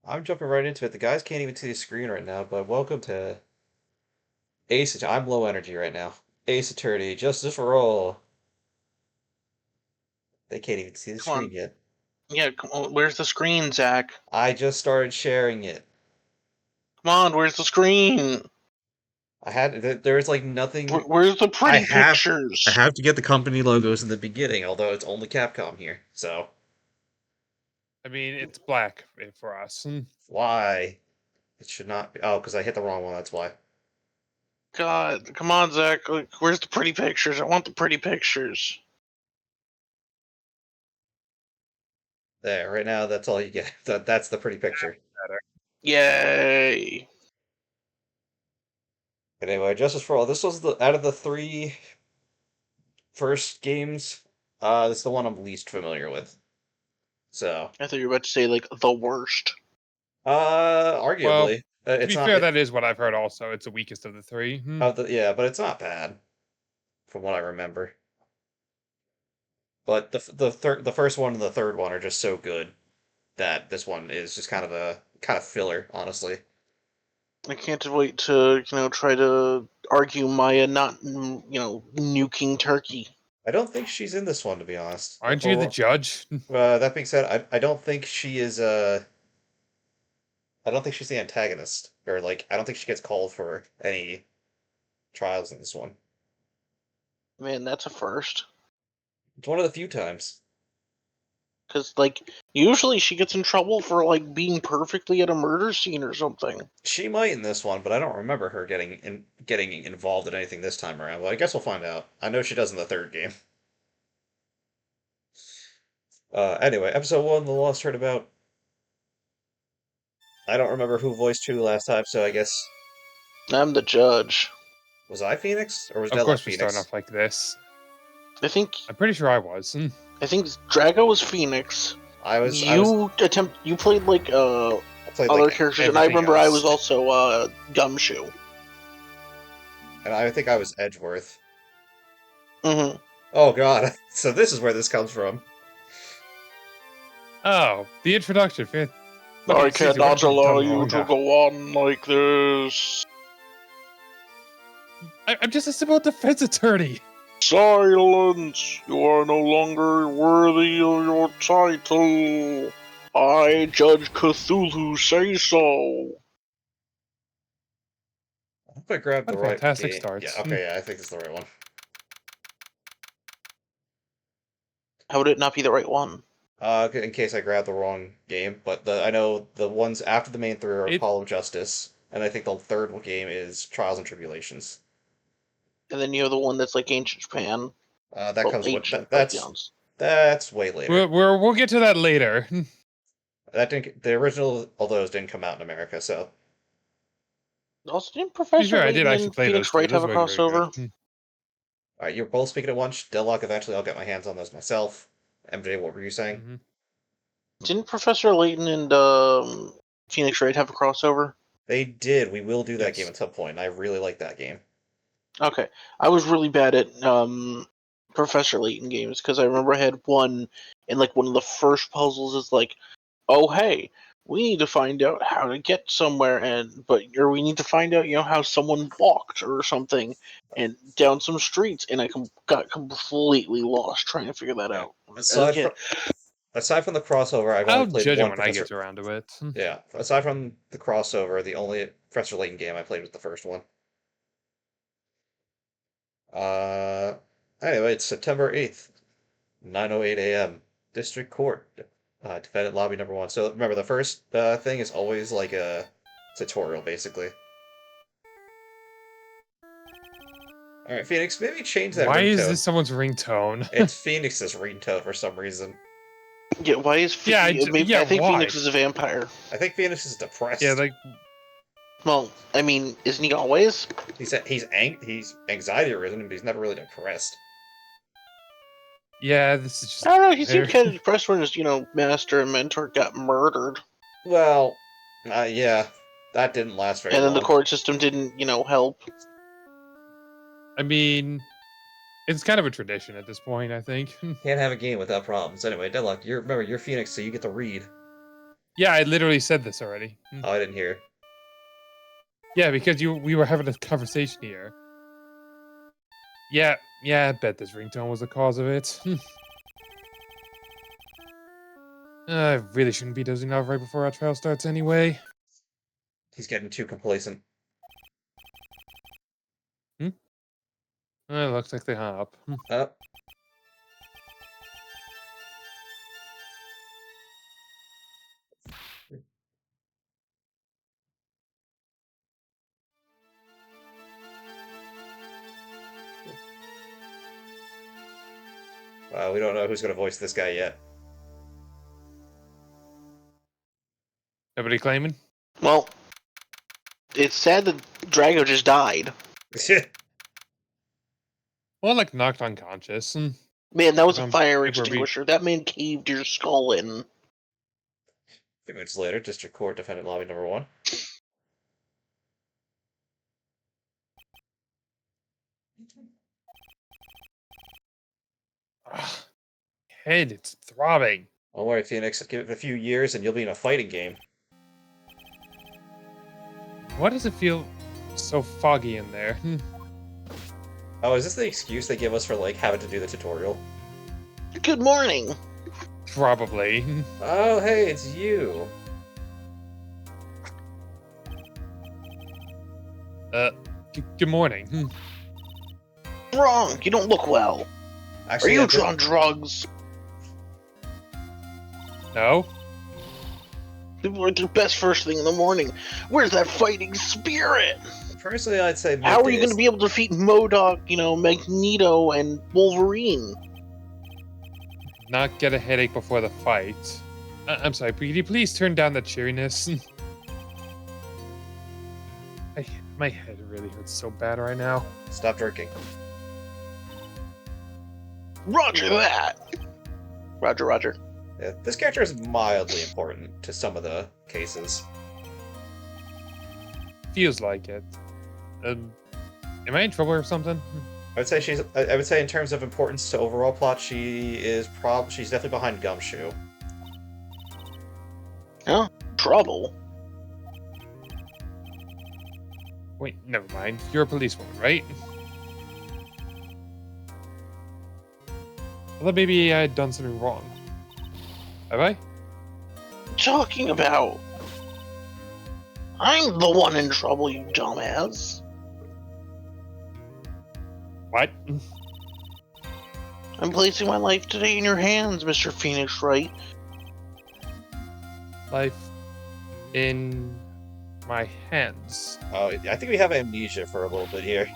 I'm jumping right into it. The guys can't even see the screen right now, but welcome to Ace. I'm low energy right now. Ace Attorney, Justice for All. They can't even see the Come screen on. yet. Yeah, come on. Where's the screen, Zach? I just started sharing it. Come on, where's the screen? There's like nothing. Where's the I pretty have, I pictures? have to get the company logos in the beginning, although it's only Capcom here. So I mean, it's black for us. why? It should not be. Oh, because I hit the wrong one. That's why. God, come on, Zach. Where's the pretty pictures? I want the pretty pictures. There, right now, that's all you get. That's the pretty picture. Better. Yay! But anyway, Justice for All. This was the out of the three first games. This is the one I'm least familiar with. So, I thought you were about to say like the worst. Well, arguably, to it's be not. fair, that is what I've heard also. It's the weakest of the three. Yeah, but it's not bad from what I remember. But the first one and the third one are just so good that this one is just kind of filler, honestly. I can't wait to try to argue Maya not nuking Turkey. I don't think she's in this one, to be honest. Aren't you the judge? That being said, I don't think she is. I don't think she's the antagonist, or like I don't think she gets called for any trials in this one. Man, that's a first. It's one of the few times. Because, like, usually she gets in trouble for, like, being perfectly at a murder scene or something. She might in this one, but I don't remember her getting involved in anything this time around. Well, I guess we'll find out. I know she does in the third game. Anyway, episode one, The Lost Turnabout. I don't remember who voiced who last time, so I guess I'm the judge. was I Phoenix or was Of Deadlock course, we're starting Phoenix? off like this. I think I'm pretty sure I was. Drago was Phoenix. I was You played, like, I played other like characters, and I everything remember I was else. also, Gumshoe. and I think I was Edgeworth. Mm-hmm. Oh God! So this is where this comes from. Oh, the introduction. Look I at Caesar, what cannot have you allow done you wrong? to go on like this. I'm just a simple defense attorney. Silence! You are no longer worthy of your title. I, Judge Cthulhu, say so. I hope I grabbed What the a right fantastic game. start. Yeah, okay, yeah, I think it's the right one. How would it not be the right one? In case I grabbed the wrong game, but I know the ones after the main three are It Call of Justice, and I think the third game is Trials and Tribulations. And then you have the one that's like ancient Japan. That Well, comes with ancient Pythians. that's way later. we'll get to that later. That didn't the original all those didn't come out in America, so Also, didn't To be Professor fair, I did Layton actually and play those Phoenix two. Wright have Those a were very good. crossover? all right, you're both speaking at once. Deadlock, eventually I'll get my hands on those myself. MJ, what were you saying? Mm-hmm. Didn't Professor Layton and Phoenix Wright have a crossover? They did. We will do that game Yes. at some point. And I really like that game. Okay, I was really bad at Professor Layton games because I remember I had one, and like one of the first puzzles is like, oh hey, we need to find out how to get somewhere, or we need to find out how someone walked or something, and down some streets, and got completely lost trying to figure that Yeah. out as a Aside kid. from aside from the crossover, I've only I'll played judge it one when I Professor. get around to it. Yeah, aside from the crossover, the only Professor Layton game I played was the first one. Uh, anyway, it's September 8th, 9:08 a.m. District Court, defendant lobby number one. So remember, the first thing is always like a tutorial, basically. All right, Phoenix, maybe change that Why is ringtone. this someone's ringtone? It's Phoenix's ringtone for some reason. Yeah, why is Yeah, maybe yeah, I think why? Phoenix is a vampire. I think Phoenix is Yeah, depressed. like, Well, I mean, isn't he always? He's anxiety ridden, but he's never really depressed. yeah, this is I don't know. He just seemed kind of depressed when his master and mentor got murdered, Well, yeah, that didn't last very and then the long. court system didn't help. I mean, it's kind of a tradition at this point, I think. Can't have a game without problems. Anyway, Deadlock, remember you're Phoenix, so you get to read. Yeah, I literally said this already. Oh, I didn't hear. Yeah, because we were having a conversation here. Yeah, I bet this ringtone was the cause of it. I really shouldn't be dozing off right before our trial starts anyway. He's getting too complacent. Looks like they hung up. Oh, we don't know who's going to voice this guy yet. Nobody claiming? Well, it's sad that Drago just died. Well, like knocked unconscious. Man, that was a Um, fire if we're being- extinguisher. That man caved your skull in. A few minutes later, District Court, Defendant Lobby number 1. Head, it's throbbing. Don't worry, Phoenix. Give it a few years and you'll be in a fighting game. Why does it feel so foggy in there? Oh, is this the excuse they give us for, like, having to do the tutorial? Good morning. Probably. Oh, hey, it's you. Good morning. Wrong. You don't look well. Actually, Are I you did- on drugs? No? People are at their best first thing in the morning. Where's that fighting spirit? Personally, I'd say How are midday you going to is- be able to defeat MODOK, Magneto, and Wolverine? Not get a headache before the fight. I'm sorry, could you please turn down the cheeriness? My head really hurts so bad right now. Stop drinking. Roger that. Roger. Yeah, this character is mildly important to some of the cases. Feels like it. Am I in trouble or something? I would say I would say in terms of importance to overall plot, she's definitely behind Gumshoe. Trouble. Wait, never mind. You're a policewoman, right? I thought maybe I had done something wrong. Have I? Talking about? I'm the one in trouble, you dumbass. What? I'm placing my life today in your hands, Mr. Phoenix Wright. Life in my hands. Oh, I think we have amnesia for a little bit here.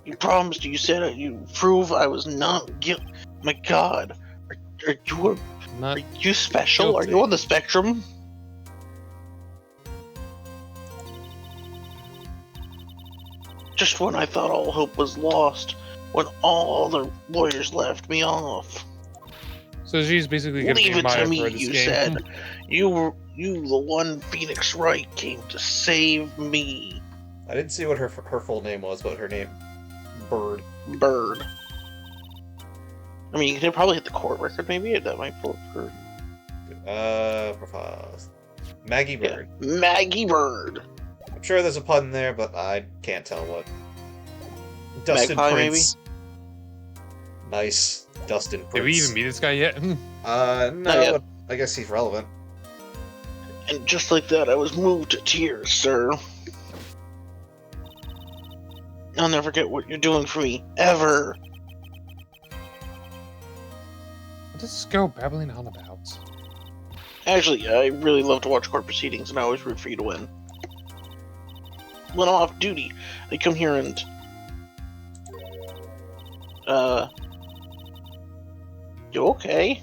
You promised, you said you prove I was not guilty. My God. Not Are you special? guilty. Are you on the spectrum? Just when I thought all hope was lost, when all the lawyers left me off. so she's basically gonna Leave be it my to me, for this you game. said. You, the one Phoenix Wright, came to save me. I didn't see what her full name was, but her name, Bird. Bird. I mean, you could probably hit the court record, maybe. That might pull up her. Profiles. Maggie Yeah. Bird. Maggie Bird. I'm sure there's a pun there, but I can't tell what. Dustin Magpie, Prince. Nice. Dustin Prince. Did we even meet this guy yet? No, yet. but I guess he's relevant. And just like that, I was moved to tears, sir. I'll never forget what you're doing for me, ever. What does this girl babbling on about? Actually, I really love to watch court proceedings, and I always root for you to win. When I'm off duty, I come here and... You okay?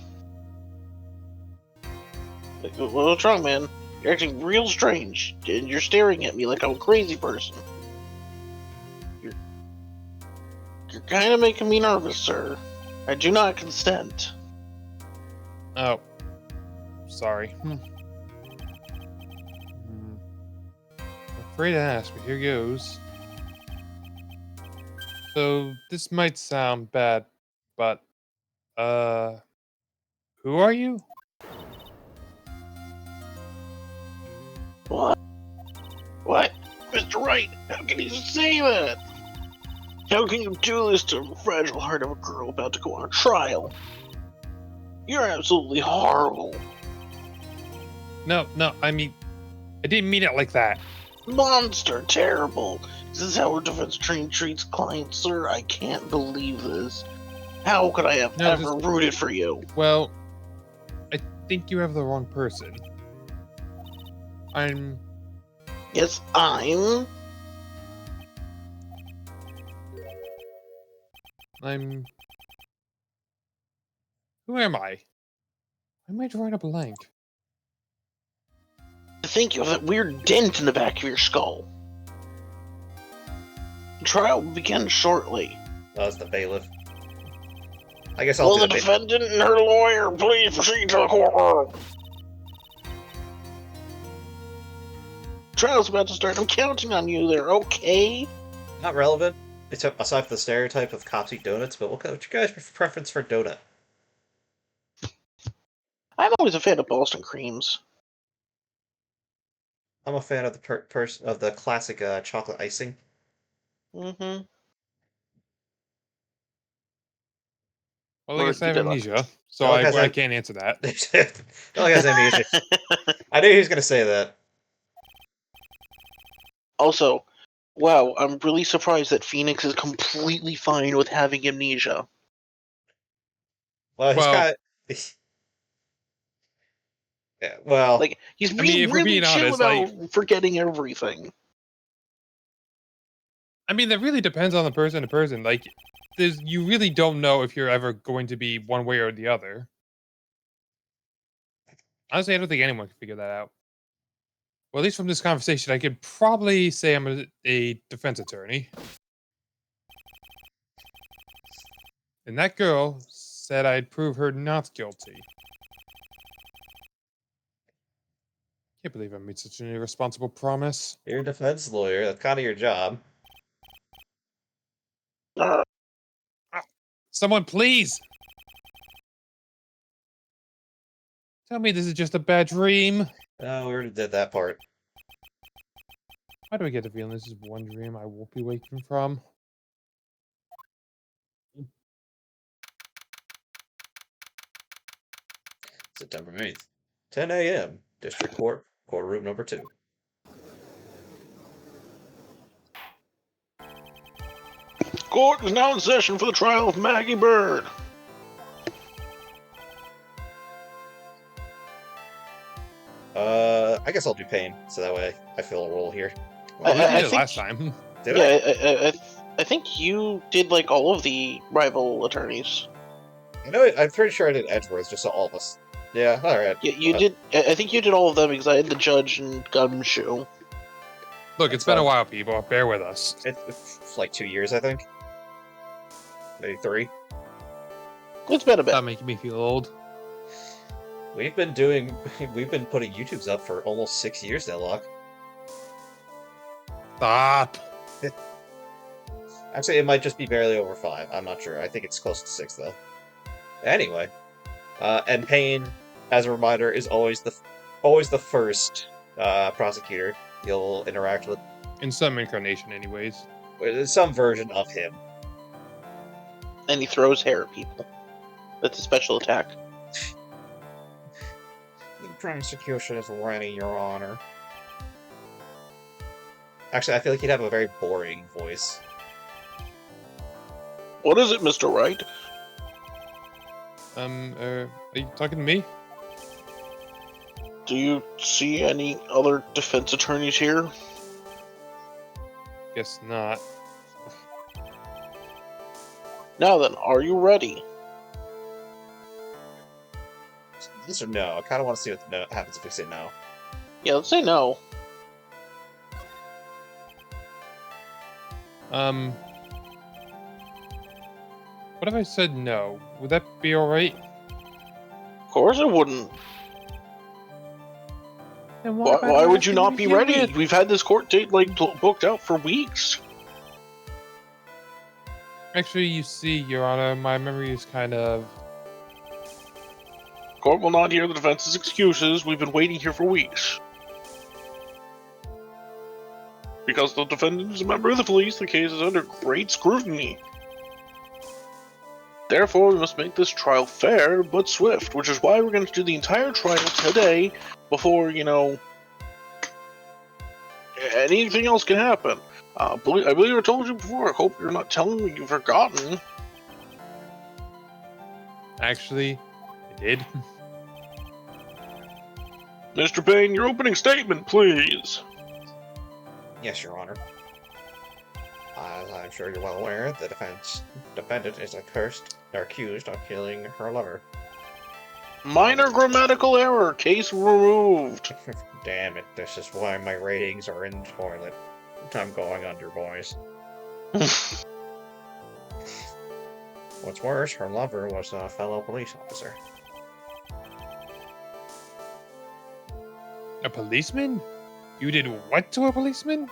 What's wrong, man? You're acting real strange, and you're staring at me like I'm a crazy person. You're kind of making me nervous, sir. I do not consent. Oh, sorry. Afraid to ask, but here goes. So this might sound bad, but who are you? What? Mr. Wright, how can you say that? How can you do this to the fragile heart of a girl about to go on trial? You're absolutely horrible. No, I mean, I didn't mean it like that. Monster, terrible. Is this how a defense attorney treats clients, sir? I can't believe this. How could I have ever rooted for you? Well, I think you have the wrong person. Yes, I'm... Who am I? Why am I drawing a blank? I think you have that weird dent in the back of your skull. The trial will begin shortly. That was the bailiff. I guess I'll Will do the the defendant and her lawyer please proceed to the courtroom? Trial's about to start. I'm counting on you there, okay? Not relevant, except aside from the stereotype of cops eat donuts, but what's your guys' preference for donut? I'm always a fan of Boston creams. I'm a fan of the classic chocolate icing. Mm-hmm. Well, I guess I have amnesia, so Dog has I can't answer that. Dog has amnesia. I knew he was going to say that. Also, wow, I'm really surprised that Phoenix is completely fine with having amnesia. Well, he's kind of... Yeah, well... Like, he's I mean, being if we're really being chill honest, about forgetting everything. I mean, that really depends on the person to person. Like, you really don't know if you're ever going to be one way or the other. Honestly, I don't think anyone can figure that out. Well, at least from this conversation, I could probably say I'm a defense attorney. And that girl said I'd prove her not guilty. Can't believe I made such an irresponsible promise. You're a defense lawyer. That's kind of your job. Someone, please! Tell me this is just a bad dream. Oh, we already did that part. Why do I get the feeling this is one dream I won't be waking from? September 8th, 10 a.m. District Court, courtroom number 2. Court is now in session for the trial of Maggie Bird. I guess I'll do Pain, so that way I fill a role here. Well, we I did it think- last time. Did I? I think you did like all of the rival attorneys. You know, I'm pretty sure I did Edgeworth, just so all of us. Yeah, alright. Yeah, you did. I think you did all of them because I had the judge and Gumshoe. Look, it's been a while, people. Bear with us. It's like 2 years, I think. Maybe 3. It's been a bit. Stop making me feel old. We've been putting YouTubes up for almost 6 years now, Locke. Stop. Actually, it might just be barely over 5. I'm not sure. I think it's close to 6, though. Anyway. And Payne, as a reminder, is always the first prosecutor you'll interact with. In some incarnation, anyways. There's some version of him. And he throws hair at people. That's a special attack. The prosecution is ready, Your Honor. Actually, I feel like he'd have a very boring voice. What is it, Mr. Wright? Are you talking to me? Do you see any other defense attorneys here? Guess not. Now then, are you ready? Yes or no? I kind of want to see what happens if we say no. Yeah, let's say no. What if I said no? Would that be alright? Of course it wouldn't. Then Why would you not be ready? With? We've had this court date booked out for weeks. Actually, you see, Your Honor, my memory is kind of... Court will not hear the defense's excuses. We've been waiting here for weeks. Because the defendant is a member of the police, the case is under great scrutiny. Therefore, we must make this trial fair but swift, which is why we're going to do the entire trial today before, anything else can happen. I believe I told you before. I hope you're not telling me you've forgotten. Actually, I did. Mr. Payne, your opening statement, please. Yes, Your Honor. As I'm sure you're well aware, the defendant is accused of killing her lover. Minor grammatical error. Case removed. Damn it, this is why my ratings are in the toilet. I'm going under, boys. What's worse, her lover was a fellow police officer. A policeman? You did what to a policeman?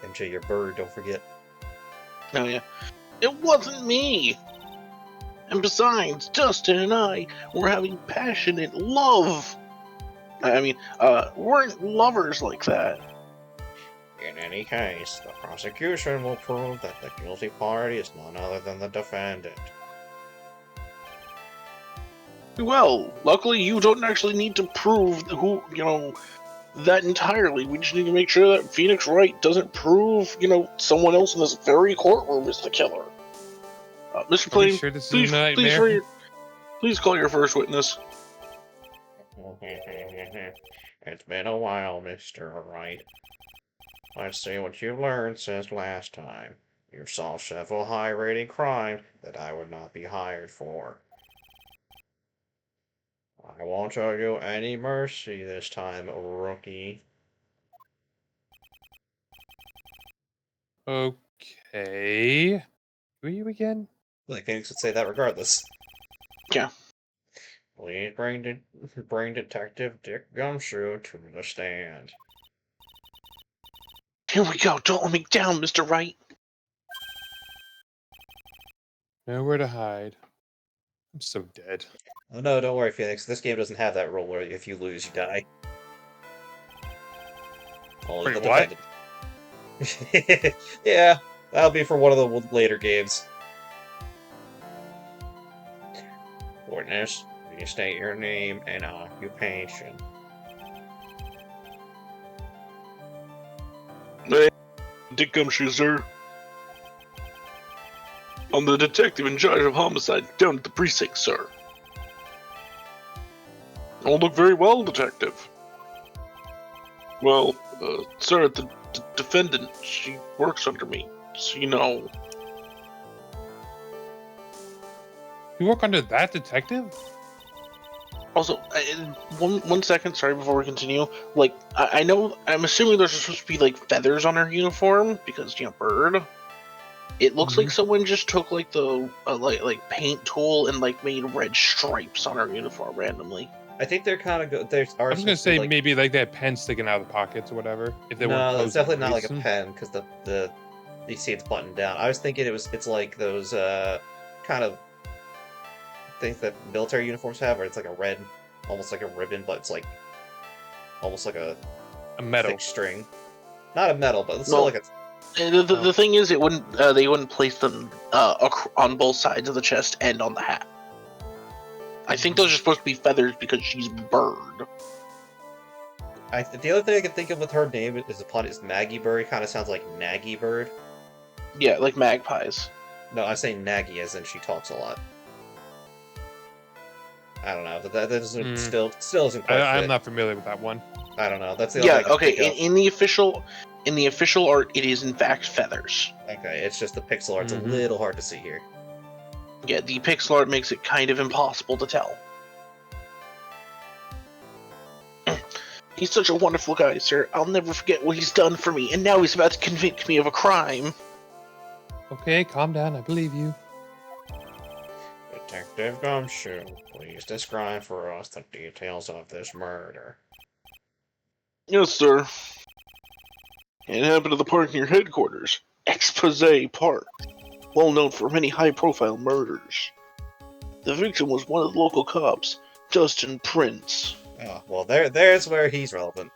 MJ, your bird, don't forget. Oh, yeah. It wasn't me! And besides, Dustin and I were having passionate love! Weren't lovers like that. In any case, the prosecution will prove that the guilty party is none other than the defendant. Well, luckily you don't actually need to prove that entirely. We just need to make sure that Phoenix Wright doesn't prove, someone else in this very courtroom is the killer. Mr. Plain, Sure this is a nightmare? please call your first witness. It's been a while, Mr. Wright. Let's see what you've learned since last time. You solved several high-rating crimes that I would not be hired for. I won't show you any mercy this time, rookie. Okay. Who are you again? Like Phoenix would say that regardless. Yeah. Please bring Detective Dick Gumshoe to the stand. Here we go. Don't let me down, Mr. Wright. Nowhere to hide. I'm so dead. Oh no, don't worry, Phoenix. This game doesn't have that rule where if you lose, you die. Only Wait, the what? defendant. Yeah, that'll be for one of the later games. Witness, you state your name and occupation. Dick Gumshoe, sir. I'm the detective in charge of homicide down at the precinct, sir. All look very well, detective. Well, sir, the defendant, she works under me, so you know. You work under that detective? Also, one second, sorry, before we continue. Like, I know, I'm assuming there's supposed to be, like, feathers on her uniform, because, bird. It looks like someone just took, like, the, like paint tool and, like, made red stripes on her uniform randomly. I think they're kind of good. I was gonna say maybe like they had pens sticking out of the pockets or whatever. If they no, were it's definitely not like a pen because the you see it's buttoned down. I was thinking it's like those kind of things that military uniforms have, where it's like a red, almost like a ribbon, but it's like almost like a metal thick string. Not a metal, but it's still like a. The thing is, it wouldn't. They wouldn't place them on both sides of the chest and on the hat. I think those are supposed to be feathers because she's bird. The other thing I can think of with her name is Maggie Bird. It kind of sounds like Nagy Bird. Yeah, like magpies. No, I'm saying Nagy as in she talks a lot. I don't know. That doesn't still isn't quite. I'm not familiar with that one. I don't know. That's the only okay. In the official art, it is in fact feathers. Okay, it's just the pixel art's a little hard to see here. Yeah, the pixel art makes it kind of impossible to tell. He's such a wonderful guy, sir. I'll never forget what he's done for me, and now he's about to convict me of a crime. Okay, calm down. I believe you. Detective Gumshoe, please describe for us the details of this murder. Yes, sir. It happened at the park near headquarters, Expose Park, well known for many high-profile murders. The victim was one of the local cops, Dustin Prince. Oh, well, there's where he's relevant.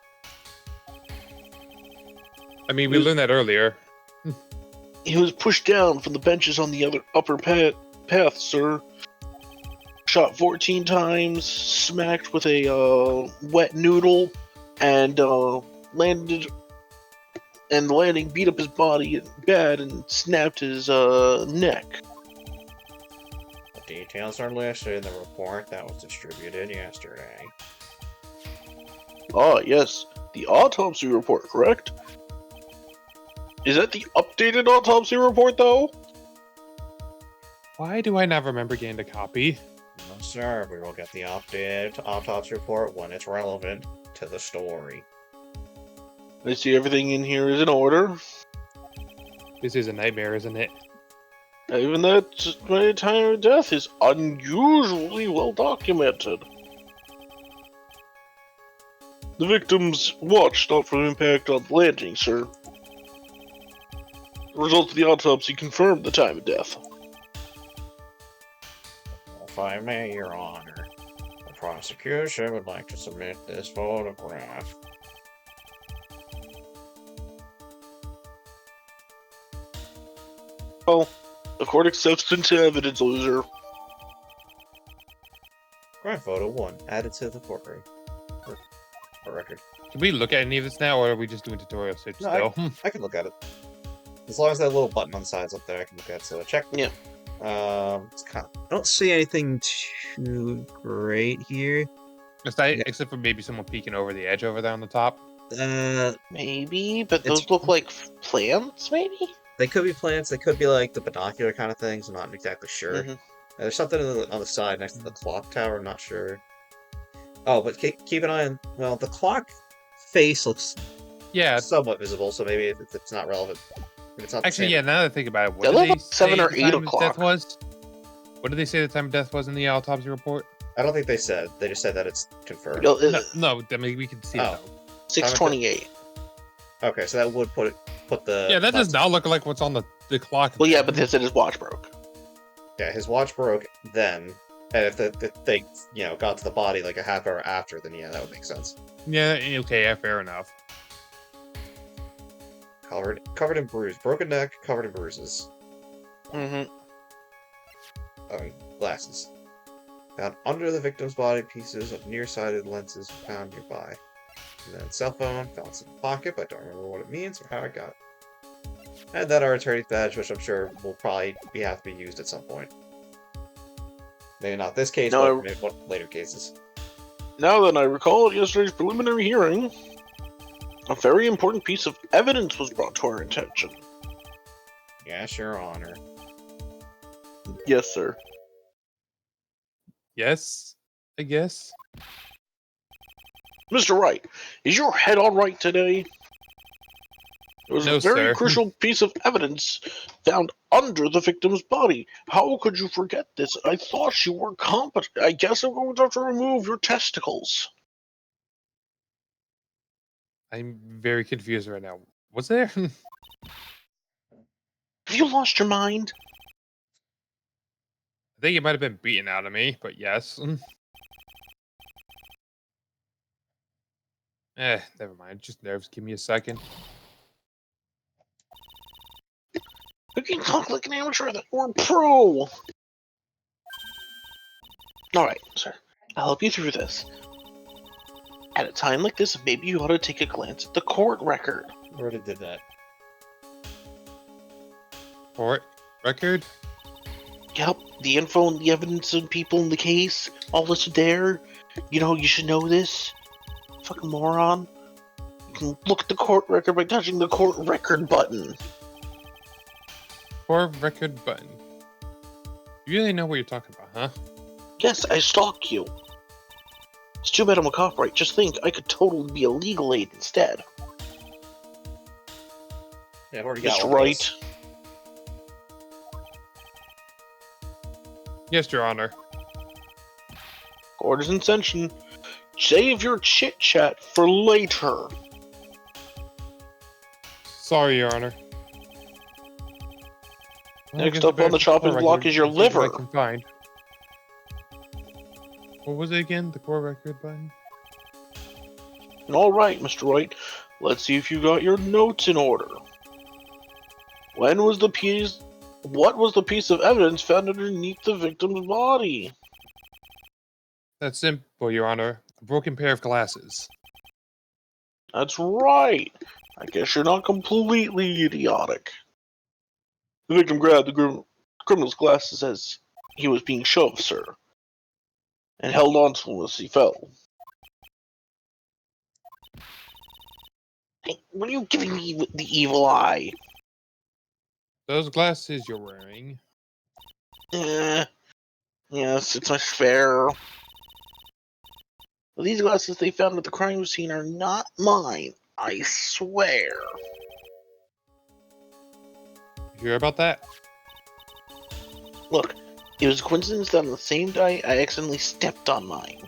I mean, we learned that earlier. He was pushed down from the benches on the other upper path, sir. Shot 14 times, smacked with a wet noodle, and landed. And the landing beat up his body bad and snapped his neck. The details are listed in the report that was distributed yesterday. Ah, yes, the autopsy report, correct? Is that the updated autopsy report, though? Why do I not remember getting the copy? No, sir. We will get the updated autopsy report when it's relevant to the story. I see everything in here is in order. This is a nightmare, isn't it? Even that my time of death is unusually well documented. The victim's watch stopped from impact on the landing, sir. The results of the autopsy confirmed the time of death. If I may, Your Honor, the prosecution would like to submit this photograph. Oh, according to substance evidence, loser. Crime photo 1, added to the courtroom. For record. Can we look at any of this now, or are we just doing tutorial search No, still? I can look at it. As long as that little button on the side's up there, I can look at it. So check. Yeah. It's kind of, I don't see anything too great here. Except for maybe someone peeking over the edge over there on the top. Maybe, but those look like plants, maybe? They could be plants. They could be like the binocular kind of things. I'm not exactly sure. Mm-hmm. There's something on the side next to the clock tower. I'm not sure. Oh, but keep an eye on. Well, the clock face looks somewhat visible, so maybe it's not relevant. If it's not Actually, yeah. Now that I think about it, what They did look they like 7 say or the 8 time of o'clock. death was? What did they say the time of death was in the autopsy report? I don't think they said. They just said that it's confirmed. No, I mean we can see it. 6:28. Okay, so that would put the. Yeah, that does not look like what's on the clock. Well, yeah, but they said his watch broke. Yeah, his watch broke then, and if they got to the body like a half hour after, then yeah, that would make sense. Yeah, okay, yeah, fair enough. Covered in bruises, broken neck, covered in bruises. Mm-hmm. Glasses. Found under the victim's body, pieces of nearsighted lenses were found nearby. And then cell phone, found in the pocket, but I don't remember what it means or how I got it. And then our attorney's badge, which I'm sure will probably have to be used at some point. Maybe not this case, but maybe later cases. Now that I recall yesterday's preliminary hearing, a very important piece of evidence was brought to our attention. Yes, Your Honor. Yes, sir. Yes, I guess. Mr. Wright, is your head all right today? It was No, a very sir. crucial piece of evidence found under the victim's body. How could you forget this? I thought you were competent. I guess I'm going to have to remove your testicles. I'm very confused right now. Was there? Have you lost your mind? I think it might have been beaten out of me, but yes. Never mind. Just nerves. Give me a second. You can talk like an amateur or a pro. Alright, sir. I'll help you through this. At a time like this, maybe you ought to take a glance at the court record. Already did that. Court record? Yep, the info and the evidence and people in the case, all listed there. You know, you should know this. Fucking moron. You can look at the court record by touching the court record button. Court record button. You really know what you're talking about, huh? Yes, I stalk you. It's too bad I'm a cop, right? Just think, I could totally be a legal aid instead. Yeah, I've already got Mr. one of Wright. those. Yes, Your Honor. Court is in session. Save your chit-chat for later. Sorry, Your Honor. Next up on the chopping block is your liver. I can find. What was it again? The core record button? All right, Mr. Wright. Let's see if you got your notes in order. What was the piece of evidence found underneath the victim's body? That's simple, Your Honor. A broken pair of glasses. That's right. I guess you're not completely idiotic. The victim grabbed the criminal's glasses as he was being shoved, sir, and held on to them as he fell. Hey, what are you giving me the evil eye? Those glasses you're wearing. Yes, it's my fair. These glasses they found at the crime scene are not mine, I swear. You hear about that? Look, it was a coincidence that on the same day I accidentally stepped on mine.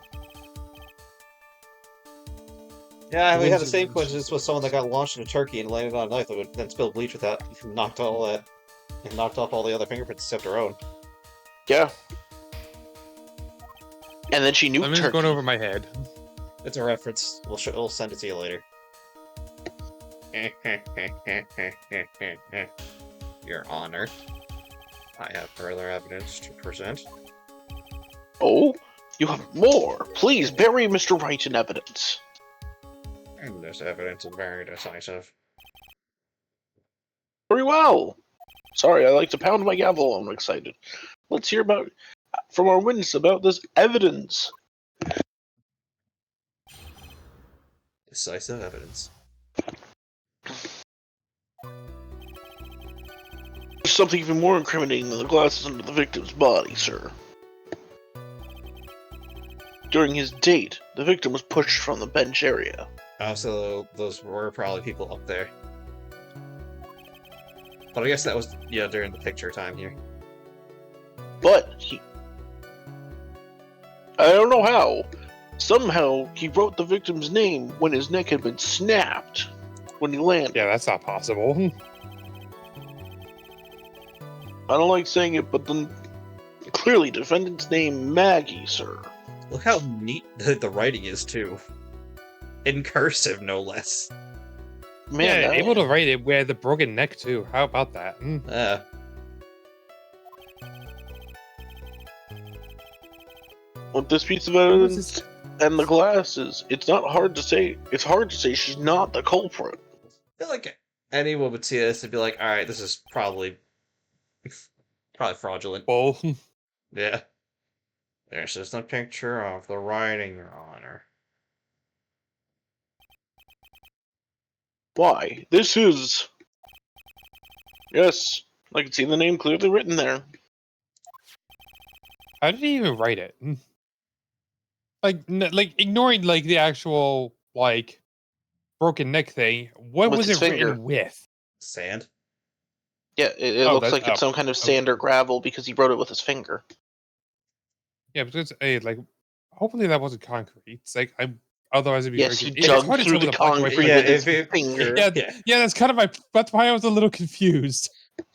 Yeah, we had the same coincidence with someone that got launched into Turkey and landed on a knife that then spilled bleach without knocked off all the other fingerprints except her own. Yeah. And then she nuked I'm just Turkey. going over my head. It's a reference. We'll send it to you later. Your Honor, I have further evidence to present. Oh? You have more! Please bury Mr. Wright in evidence. And this evidence is very decisive. Very well. Sorry, I like to pound my gavel. I'm excited. Let's hear from our witness about this evidence. Decisive evidence. There's something even more incriminating than the glasses under the victim's body, sir. During his date, the victim was pushed from the bench area. So those were probably people up there. But I guess that was, during the picture time here. But I don't know how. Somehow, he wrote the victim's name when his neck had been snapped when he landed. Yeah, that's not possible. I don't like saying it, but then clearly defendant's name Maggie, sir. Look how neat the writing is, too. In cursive, no less. Man, yeah, able to write it with the broken neck, too. How about that? With this piece of evidence and the glasses, it's hard to say she's not the culprit. I feel like anyone would see this and be like, alright, this is probably fraudulent. Bull. Yeah. This is the picture of the writing, Your Honor. Why? This is... Yes, I can see the name clearly written there. How did he even write it? Like ignoring the actual broken neck thing. What With was his it written finger. with? Sand? Yeah, it looks like it's some kind of sand or gravel because he wrote it with his finger. Yeah, because hopefully that wasn't concrete. It's otherwise it'd be yes, very he it's dug hard to through tell the with a black and white concrete photo. with his finger. Yeah, that's why I was a little confused.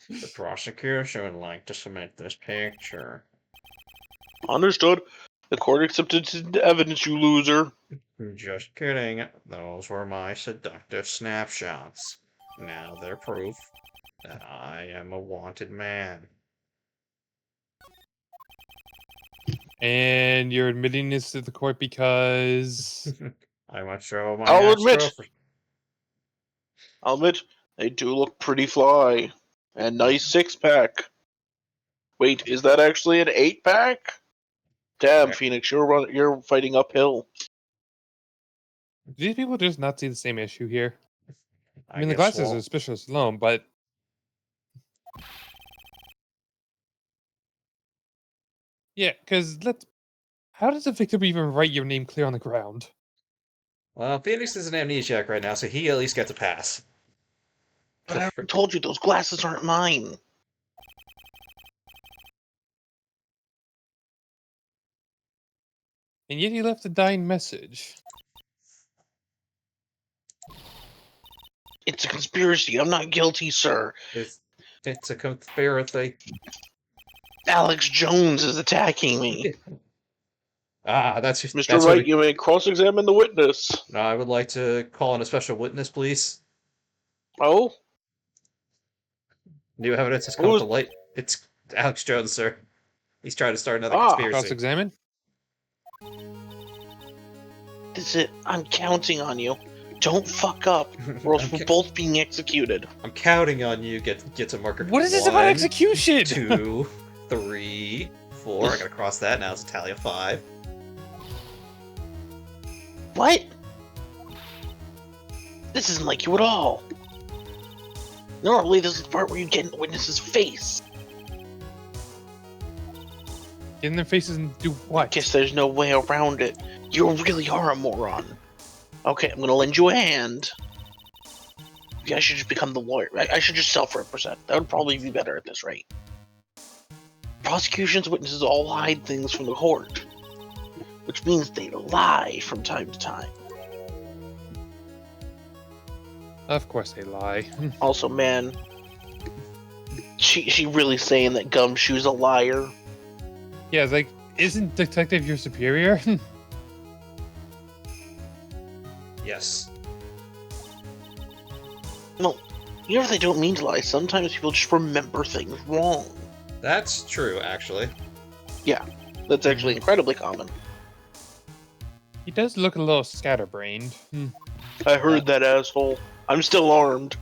The prosecution would like to submit this picture. Understood. The court accepted the evidence, you loser. Just kidding. Those were my seductive snapshots. Now they're proof that I am a wanted man. And you're admitting this to the court because I must show my I'll admit, they do look pretty fly. And nice six-pack. Wait, is that actually an 8-pack? Damn, Yeah. Phoenix, you're fighting uphill. do these people just not see the same issue here? I mean, the guess glasses are suspicious alone, but yeah, because how does a victim even write your name clear on the ground? Well, Phoenix is an amnesiac right now, so he at least gets a pass. But I told you, those glasses aren't mine. And yet he left a dying message. It's a conspiracy. I'm not guilty, sir. It's a conspiracy. Alex Jones is attacking me. Mr. that's Wright, what. you may cross-examine the witness. I would like to call in a special witness, please. Oh? New evidence has come to Who's... light. It's Alex Jones, sir. He's trying to start another Ah, conspiracy. Cross-examine? this is it. I'm counting on you. Don't fuck up, or else we're both being executed. I'm counting on you. Get to marker. What is this about execution? 2, 3, 4. I gotta cross that now. It's a tally of 5. What? This isn't like you at all. Normally, this is the part where you get in the witness's face. Get in their faces and do what? Guess there's no way around it. You really are a moron. Okay, I'm gonna lend you a hand. Maybe I should just become the lawyer. I should just self-represent. That would probably be better at this rate. Prosecution's witnesses all hide things from the court, which means they lie from time to time. Of course they lie. Also, man, she really saying that Gumshoe's a liar? Yeah, it's like, isn't Detective your superior? Yes. No, you know they don't mean to lie. Sometimes people just remember things wrong. That's true, actually. That's actually incredibly common. He does look a little scatterbrained. I heard that, asshole. I'm still armed.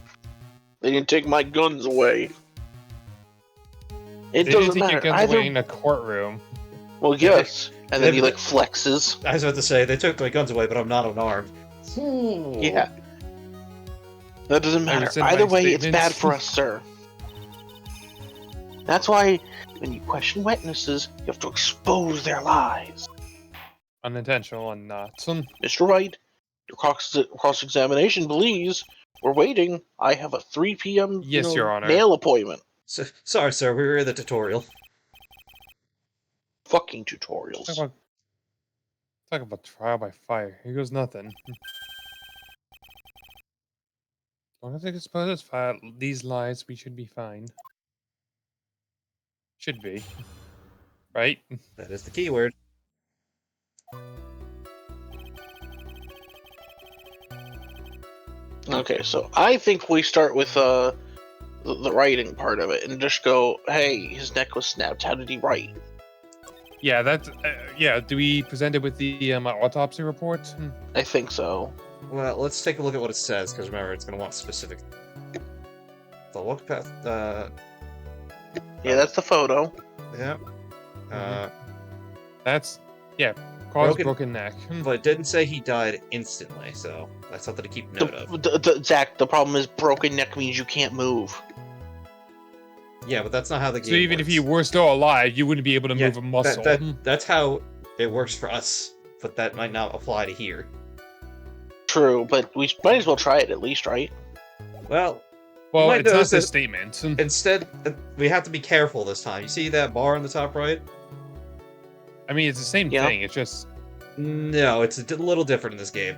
They didn't take my guns away. It They doesn't didn't take your matter. guns Either... away in a courtroom. Well, yes. And then he like flexes. I was about to say they took my guns away, but I'm not unarmed. Yeah. That doesn't matter. rescind Either my way, it's statements. bad for us, sir. That's why, when you question witnesses, you have to expose their lies. Unintentional and not. Mr. Wright, your cross-examination, please. We're waiting. I have a 3 p.m. Yes, Your Honor. nail appointment. Sorry, sir. We were in the tutorial. Fucking tutorials. Talk about trial by fire. Here goes nothing. As long as I can suppose these lies, we should be fine. Should be. Right? That is the keyword. Okay, so I think we start with the writing part of it and just go, hey, his neck was snapped. How did he write? Yeah, that's... yeah, do we present it with the autopsy report? I think so. Well, let's take a look at what it says, because remember, it's going to want specific. The look path. Yeah, that's the photo. Yeah. That's... yeah, caused Broken- broken neck. But it didn't say he died instantly, so that's something to keep note of. Zach, the problem is broken neck means you can't move. Yeah, but that's not how the game So even works. if you were still alive, you wouldn't be able to Yeah, move a muscle. That's how it works for us, but that might not apply to here. True, but we might as well try it at least, right? Well, Well, might it's not notice the that- statement. instead, we have to be careful this time. You see that bar on the top right? I mean, it's the same Yeah. thing. It's just... No, it's a little different in this game.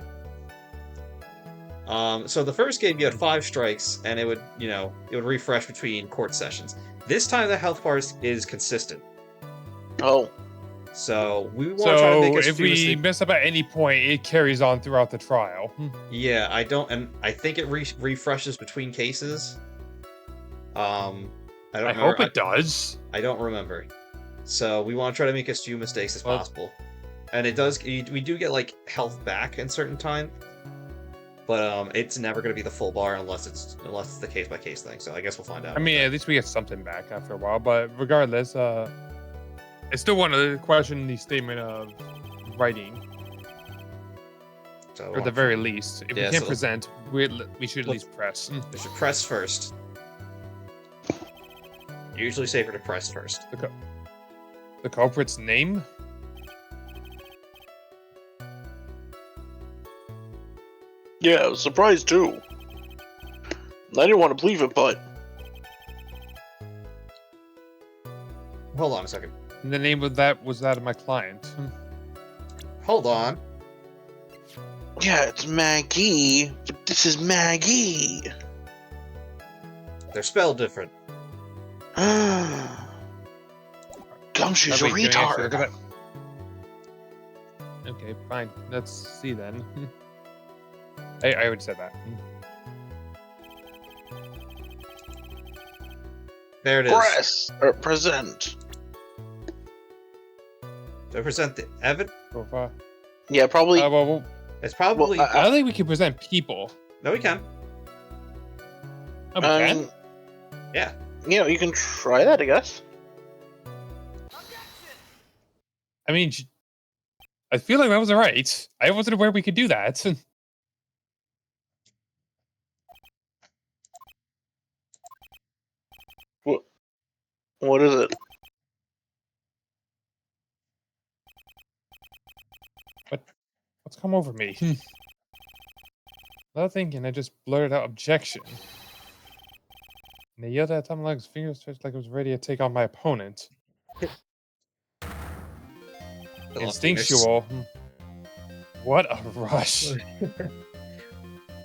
So the first game you had 5 strikes, and it would refresh between court sessions. This time the health bar is consistent. Oh, So we want to try to So make a if we mistake. mess up at any point, it carries on throughout the trial. Yeah, I think it refreshes between cases. I hope it does. I don't remember. So we want to try to make as few mistakes as Well- possible. And it does. We do get like health back in certain time, but it's never going to be the full bar unless it's the case by case thing. So I guess we'll find out. I mean, at least we get something back after a while. But regardless, I still want to question the statement of writing, so or at the very least. If Yeah, we can't so- present, we should at least press. we should press first. Usually safer to press first. The culprit's name? yeah, I was surprised too. I didn't want to believe it, but Hold on a second. And the name of that was that of my client. Hold on. yeah, it's Maggie. But this is Maggie. They're spelled different. Gumshoe's a Oh, wait, can I actually look at retard. that? Okay, fine. Let's see then. I already said that. There it is. Press or present. Do I present the evidence? Profile. Yeah, probably. Well, It's probably. I don't think we can present people. No, we can. Oh, we I can? mean, Yeah. you can try that, I guess. I mean, I feel like that was alright. I wasn't aware we could do that. What is it? What's come over me? Without thinking, I just blurted out objection. And I yelled at Tom Leg's fingers stretched like I was ready to take on my opponent. Instinctual. What a rush.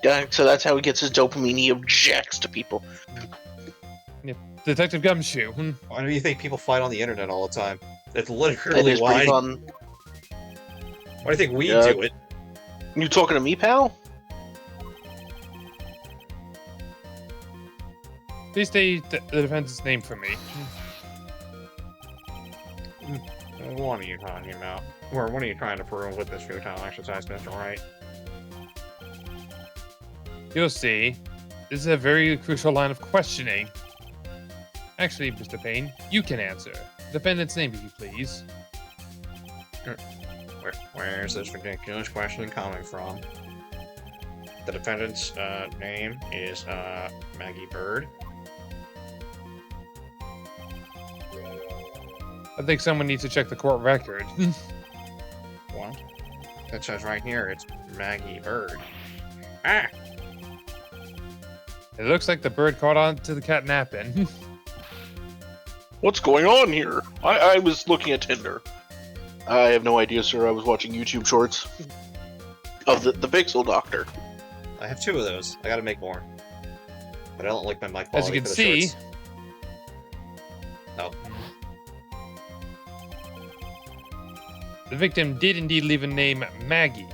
Yeah, so that's how he gets his dopamine. He objects to people. Detective Gumshoe. Why do you think people fight on the internet all the time? It's It literally is why. pretty fun. Why do you think we Yeah. do it? You talking to me, pal? Please state the defense's name for me. What are you talking about? Or what are you trying to prove with this futile exercise, Mr. Wright? You'll see. This is a very crucial line of questioning. Actually, Mr. Payne, you can answer. Defendant's name, if you please. Where's this ridiculous question coming from? The defendant's name is Maggie Bird. I think someone needs to check the court record. What? It says right here it's Maggie Bird. Ah! It looks like the bird caught on to the cat napping. What's going on here? I was looking at Tinder. I have no idea, sir. I was watching YouTube shorts of the Pixel Doctor. I have 2 of those. I gotta make more. But I don't like my mic quality. As you can for the see, shorts. No. the victim did indeed leave a name Maggie.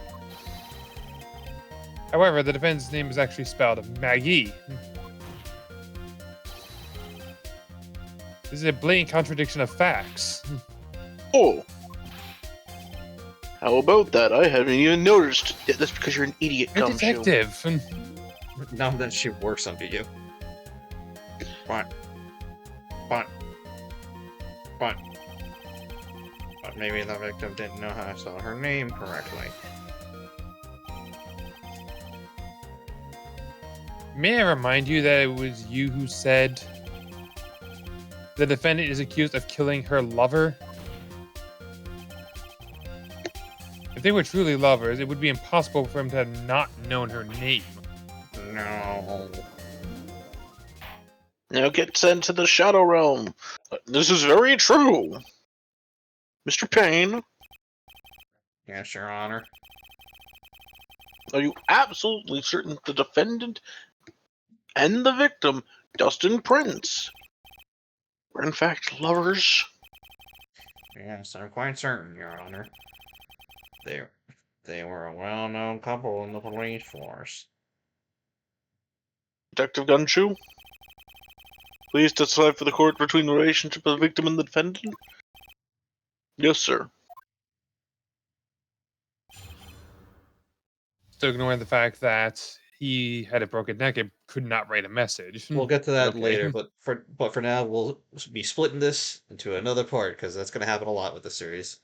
However, the defendant's name is actually spelled Maggie. This is a blatant contradiction of facts. Oh. How about that? I haven't even noticed. Yeah, that's because you're an idiot, You're a Gumshoe. detective. Now that shit works under you. But maybe the victim didn't know how to spell her name correctly. May I remind you that it was you who said the defendant is accused of killing her lover? If they were truly lovers, it would be impossible for him to have not known her name. No. Now get sent to the Shadow Realm. This is very true. Mr. Payne, Yes, Your Honor. are you absolutely certain the defendant and the victim, Dustin Prince, were in fact lovers? Yes, I'm quite certain, Your Honor. They were a well-known couple in the police force. Detective Gumshoe, please decide for the court between the relationship of the victim and the defendant. Yes, sir. Still ignoring the fact that he had a broken neck and could not write a message. We'll get to that Okay. later, but for now, we'll be splitting this into another part because that's going to happen a lot with the series.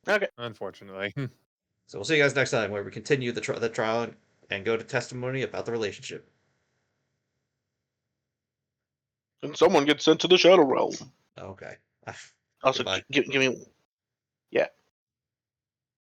Okay. Unfortunately. So we'll see you guys next time, where we continue the trial and go to testimony about the relationship. And someone gets sent to the Shadow Realm. Okay. Also, Goodbye. give me... Yeah.